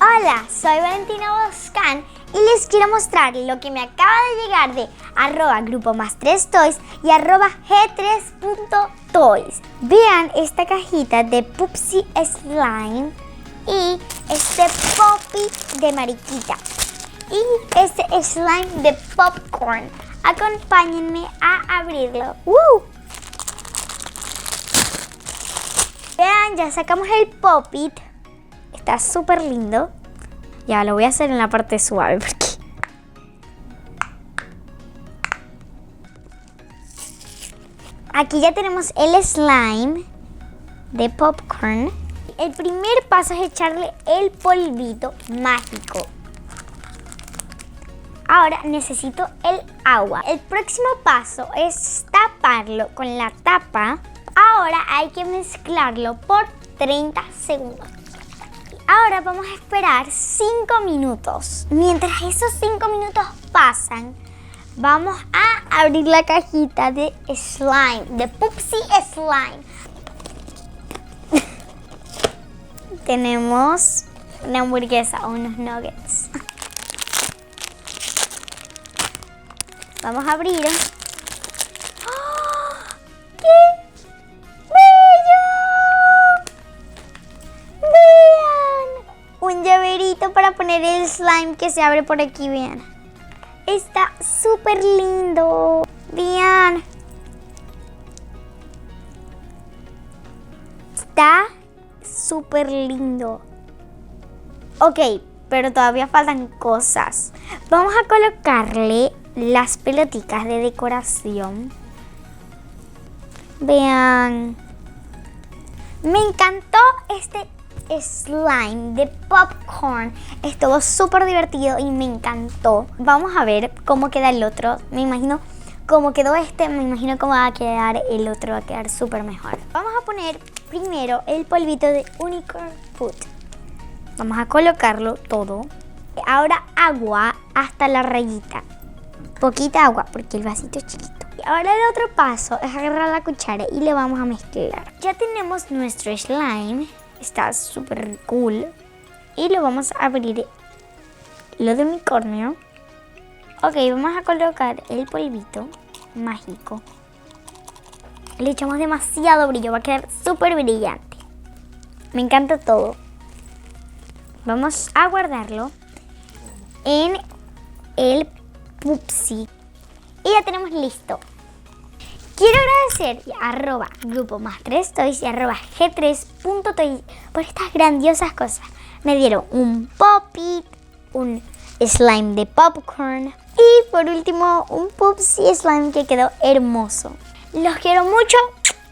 Hola, soy Valentina Boscan y les quiero mostrar lo que me acaba de llegar de @grupo+3toys y @g3.toys. Vean esta cajita de Pupsi Slime y este Poppy de mariquita y este slime de popcorn. Acompáñenme a abrirlo. Vean, ya sacamos el Poppy. Está súper lindo. Ya lo voy a hacer en la parte suave porque... Aquí ya tenemos el slime de popcorn. El primer paso es echarle el polvito mágico. Ahora necesito el agua. El próximo paso es taparlo con la tapa. Ahora hay que mezclarlo por 30 segundos. Ahora vamos a esperar 5 minutos. Mientras esos 5 minutos pasan, vamos a abrir la cajita de slime, de Pupsi Slime. Tenemos una hamburguesa o unos nuggets. Vamos a abrir. ¡Oh! ¡Qué bello! ¡Vean! Un llaverito para poner el slime que se abre por aquí, vean. Está súper lindo. Vean. Está súper lindo. Ok, pero todavía faltan cosas. Vamos a colocarle las pelotitas de decoración. Vean. Me encantó este slime de popcorn. Estuvo súper divertido y me encantó. Vamos a ver cómo queda el otro. Me imagino cómo quedó este. Me imagino cómo va a quedar el otro. Va a quedar súper mejor. Vamos a poner primero el polvito de Unicorn Food. Vamos a colocarlo todo. Ahora agua hasta la rayita. Poquita agua porque el vasito es chiquito. Y ahora el otro paso es agarrar la cuchara y le vamos a mezclar. Ya tenemos nuestro slime. Está súper cool. Y lo vamos a abrir lo de unicornio. Ok, vamos a colocar el polvito mágico. Le echamos demasiado brillo. Va a quedar súper brillante. Me encanta todo. Vamos a guardarlo en el Pupsi. Y ya tenemos listo. Quiero agradecer a @grupo+3toys y @g3.toys por estas grandiosas cosas. Me dieron un Poppy, un slime de popcorn y por último un Pupsi slime que quedó hermoso. Los quiero mucho,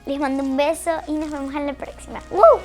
les mando un beso y nos vemos en la próxima. ¡Woo!